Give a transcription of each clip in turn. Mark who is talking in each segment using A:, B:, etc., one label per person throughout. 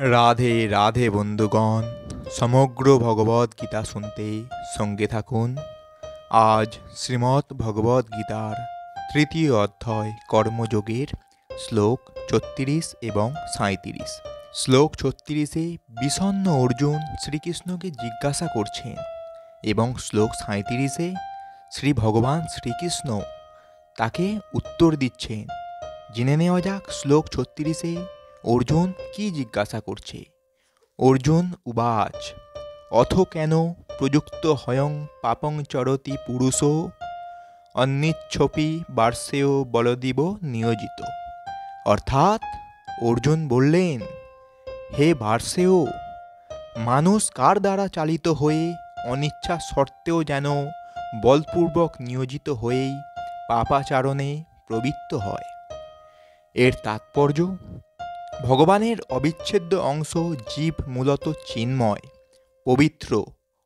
A: রাধে রাধে বন্ধুগণ, সমগ্র ভগবদ গীতা শুনতে সঙ্গে থাকুন। আজ শ্রীমদ্ ভগবদ গীতার তৃতীয় অধ্যায় কর্মযোগের শ্লোক ৩৬ এবং ৩৭। শ্লোক ৩৬-এ বিষণ্ণ অর্জুন শ্রীকৃষ্ণকে জিজ্ঞাসা করছেন এবং শ্লোক ৩৭-এ শ্রী ভগবান শ্রীকৃষ্ণ তাকে উত্তর দিচ্ছেন। জেনে নেওয়া যাক শ্লোক ৩৬-এ অর্জুন কি জিজ্ঞাসা করছে। অর্জুন উবাচ অথ কেন প্রযুক্ত হয়ং পাপং চরতি পুরুষ অন্নিচ্ছপি বার্ষেয় বলদিব নিয়োজিত। অর্থাৎ অর্জুন বললেন, হে বার্ষেয়, মানুষ কার দ্বারা চালিত হয়ে অনিচ্ছা সত্ত্বেও যেন বলপূর্বক নিয়োজিত হয়েই পাপাচারণে প্রবৃত্ত হয়। এর তাৎপর্য, ভগবানের অবিচ্ছেদ্য অংশ জীব মূলত চিন্ময়, পবিত্র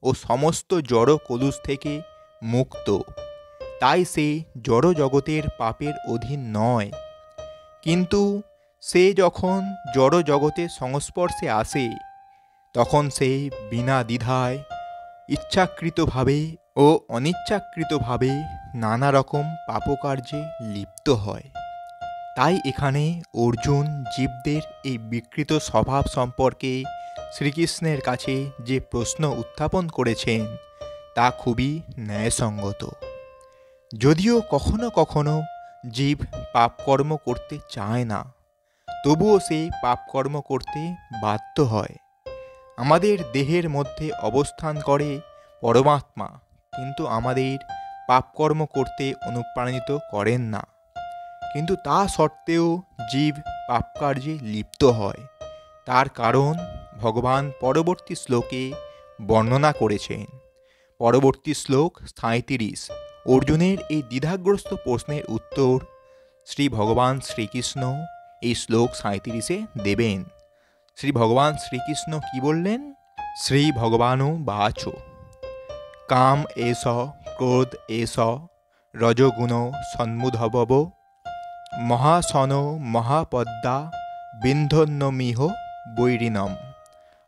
A: ও সমস্ত জড় কলুষ থেকে মুক্ত। তাই সে জড় জগতের পাপের অধীন নয়। কিন্তু সে যখন জড় জগতের সংস্পর্শে আসে, তখন সে বিনা দ্বিধায় ইচ্ছাকৃতভাবে ও অনিচ্ছাকৃতভাবে নানা রকম পাপকার্যে লিপ্ত হয়। তাই এখানে অর্জুন জীবদের এই বিকৃত স্বভাব সম্পর্কে শ্রীকৃষ্ণের কাছে যে প্রশ্ন উত্থাপন করেছেন তা খুবই ন্যায়সঙ্গত। যদিও কখনো কখনো জীব পাপকর্ম করতে চায় না, তবুও সে পাপকর্ম করতে বাধ্য হয়। আমাদের দেহের মধ্যে অবস্থান করে পরমাত্মা, কিন্তু আমাদের পাপকর্ম করতে অনুপ্রাণিত করেন না। কিন্তু তা সত্ত্বেও জীব পাপকার্যে লিপ্ত হয়। তার কারণ ভগবান পরবর্তী শ্লোকে বর্ণনা করেছেন। পরবর্তী শ্লোক ৩৭। অর্জুনের এই দ্বিধাগ্রস্ত প্রশ্নের উত্তর শ্রী ভগবান শ্রীকৃষ্ণ এই শ্লোক ৩৭-এ দেবেন। শ্রী ভগবান শ্রীকৃষ্ণ কি বললেন? শ্রী ভগবানু বাচ কাম এষ ক্রোধ এষ রজগুণ সন্মুধবব মহাসন মহাপদ্মা বিন্ধন্নমিহ বৈরিণম।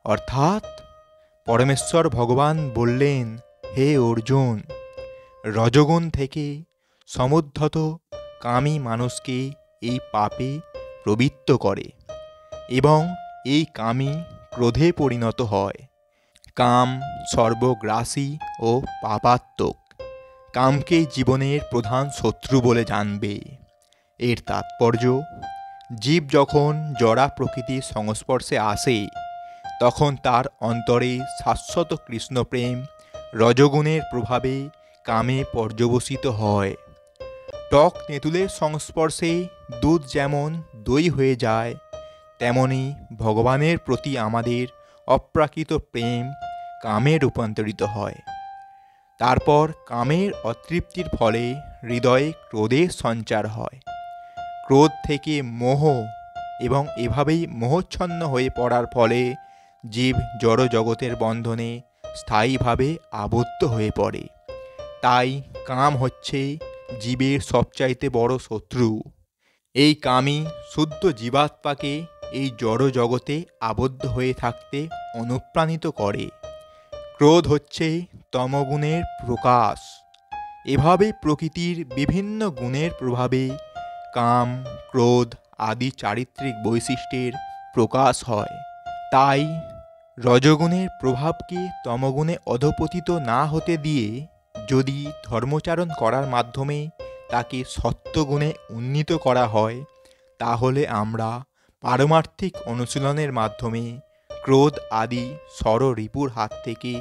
A: অর্থাৎ পরমেশ্বর ভগবান বললেন, হে অর্জুন, রজগুণ থেকে সমুদ্ধত কামী মানুষকে এই পাপে প্রবৃত্ত করে এবং এই কামই ক্রোধে পরিণত হয়। কাম সর্বগ্রাসী ও পাপাত্মক। কামকে জীবনের প্রধান শত্রু বলে জানবে। এর তাৎপর্য, জীব যখন জড়া প্রকৃতির সংস্পর্শে আসে, তখন তার অন্তরে শাশ্বত কৃষ্ণপ্রেম রজগুণের প্রভাবে কামে পর্যবসিত হয়। টক তেঁতুলের সংস্পর্শে দুধ যেমন দই হয়ে যায়, তেমনি ভগবানের প্রতি আমাদের অপ্রাকৃত প্রেম কামে রূপান্তরিত হয়। তারপর কামের অতৃপ্তির ফলে হৃদয়ে ক্রোধের সঞ্চার হয়। ক্রোধ থেকে মোহ এবং এভাবেই মোহচ্ছন্ন হয়ে পড়ার ফলে জীব জড় জগতের বন্ধনে স্থায়ীভাবে আবদ্ধ হয়ে পড়ে। তাই কাম হচ্ছে জীবের সবচাইতে বড় শত্রু। এই কামই শুদ্ধ জীবাত্মাকে এই জড় জগতে আবদ্ধ হয়ে থাকতে অনুপ্রাণিত করে। ক্রোধ হচ্ছে তমগুণের প্রকাশ। এভাবে প্রকৃতির বিভিন্ন গুণের প্রভাবে কাম, ক্রোধ আদি চারিত্রিক বৈশিষ্ট্যের প্রকাশ হয়। তাই রজগুণের প্রভাবকে তমগুণে অধঃপতিত না হতে দিয়ে যদি ধর্মচারণ করার মাধ্যমে তাকে সত্যগুণে উন্নীত করা হয়, তাহলে আমরা পারমার্থিক অনুশীলনের মাধ্যমে ক্রোধ আদি ষড়রিপুর হাত থেকে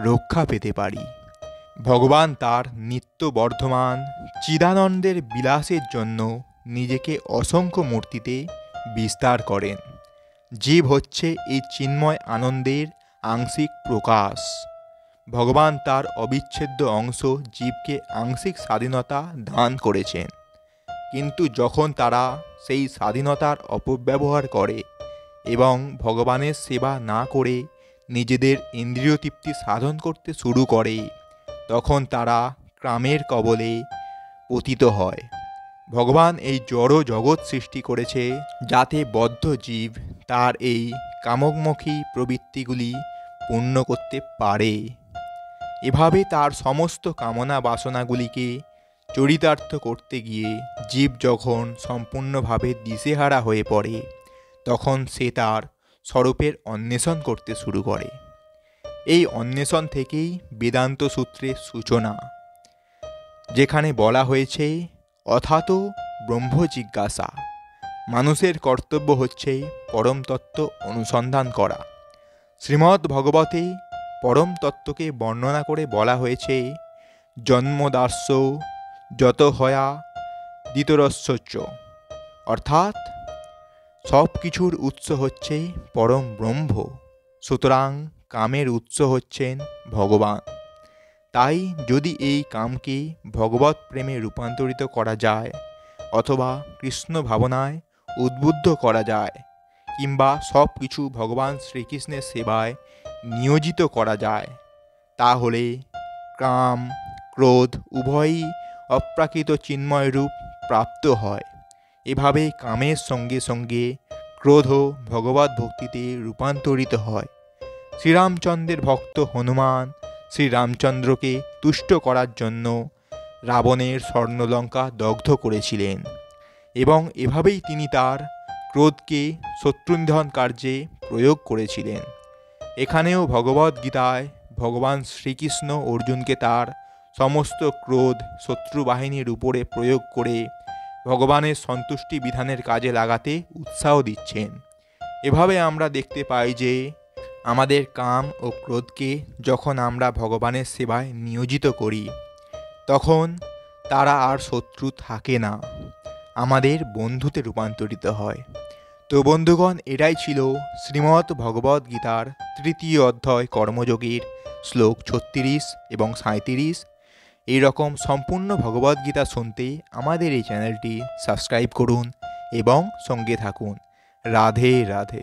A: রক্ষা পেতে পারি। ভগবান তার নিত্য বর্ধমান চিদানন্দের বিলাসের জন্য নিজেকে অসংখ্য মূর্তিতে বিস্তার করেন। জীব হচ্ছে এই চিন্ময় আনন্দের আংশিক প্রকাশ। ভগবান তার অবিচ্ছেদ্য অংশ জীবকে আংশিক স্বাধীনতা দান করেছেন। কিন্তু যখন তারা সেই স্বাধীনতার অপব্যবহার করে এবং ভগবানের সেবা না করে নিজেদের ইন্দ্রিয় তৃপ্তি সাধন করতে শুরু করে, তখন তারা কামের কবলে পতিত হয়। ভগবান এই জড় জগৎ সৃষ্টি করেছে যাতে বদ্ধ জীব তার এই কামকমুখী প্রবৃত্তিগুলি পূর্ণ করতে পারে। এভাবে তার সমস্ত কামনা বাসনাগুলিকে চরিতার্থ করতে গিয়ে জীব যখন সম্পূর্ণভাবে দিশেহারা হয়ে পড়ে, তখন সে তার স্বরূপের অন্বেষণ করতে শুরু করে। এই অন্বেষণ থেকেই বেদান্ত সূত্রের সূচনা, যেখানে বলা হয়েছে অথাত ব্রহ্ম জিজ্ঞাসা। মানুষের কর্তব্য হচ্ছে পরম তত্ত্ব অনুসন্ধান করা। শ্রীমদ্ ভগবতে পরম তত্ত্বকে বর্ণনা করে বলা হয়েছে জন্মদাস্য যত হয়া দ্বিতরস্য, অর্থাৎ সব কিছুর উৎস হচ্ছে পরম ব্রহ্ম। সুতরাং কামের উৎস হচ্ছেন ভগবান। তাই যদি এই কামকে ভগবৎ প্রেমে রূপান্তরিত করা যায়, অথবা কৃষ্ণ ভাবনায় উদ্বুদ্ধ করা যায়, কিংবা সব কিছু ভগবান শ্রীকৃষ্ণের সেবায় নিয়োজিত করা যায়, তাহলে কাম ক্রোধ উভয়ই অপ্রাকৃত চিন্ময় রূপ প্রাপ্ত হয়। এভাবে কামের সঙ্গে সঙ্গে ক্রোধও ভগবৎ ভক্তিতে রূপান্তরিত হয়। শ্রীরামচন্দ্রের ভক্ত হনুমান শ্রীরামচন্দ্রকে তুষ্ট করার জন্য রাবণের স্বর্ণলঙ্কা দগ্ধ করেছিলেন, এবং এভাবেই তিনি তার ক্রোধকে শত্রুনিধন কার্যে প্রয়োগ করেছিলেন। এখানেও ভগবদ্গীতায় ভগবান শ্রীকৃষ্ণ অর্জুনকে তার সমস্ত ক্রোধ শত্রু বাহিনীর উপরে প্রয়োগ করে ভগবানের সন্তুষ্টি বিধানের কাজে লাগাতে উৎসাহ দিচ্ছেন। এভাবে আমরা দেখতে পাই যে আমাদের কাম ও ক্রোধকে যখন আমরা ভগবানের সেবায় নিয়োজিত করি, তখন তারা আর শত্রু থাকে না, আমাদের বন্ধুতে রূপান্তরিত হয়। তো বন্ধুগণ, এটাই ছিল শ্রীমদ্ ভগবদ্গীতার 3য় অধ্যায় কর্মযোগীর শ্লোক 36 এবং 37। এইরকম সম্পূর্ণ ভগবদ্গীতা শুনতে আমাদের এই চ্যানেলটি সাবস্ক্রাইব করুন এবং সঙ্গে থাকুন। রাধে রাধে।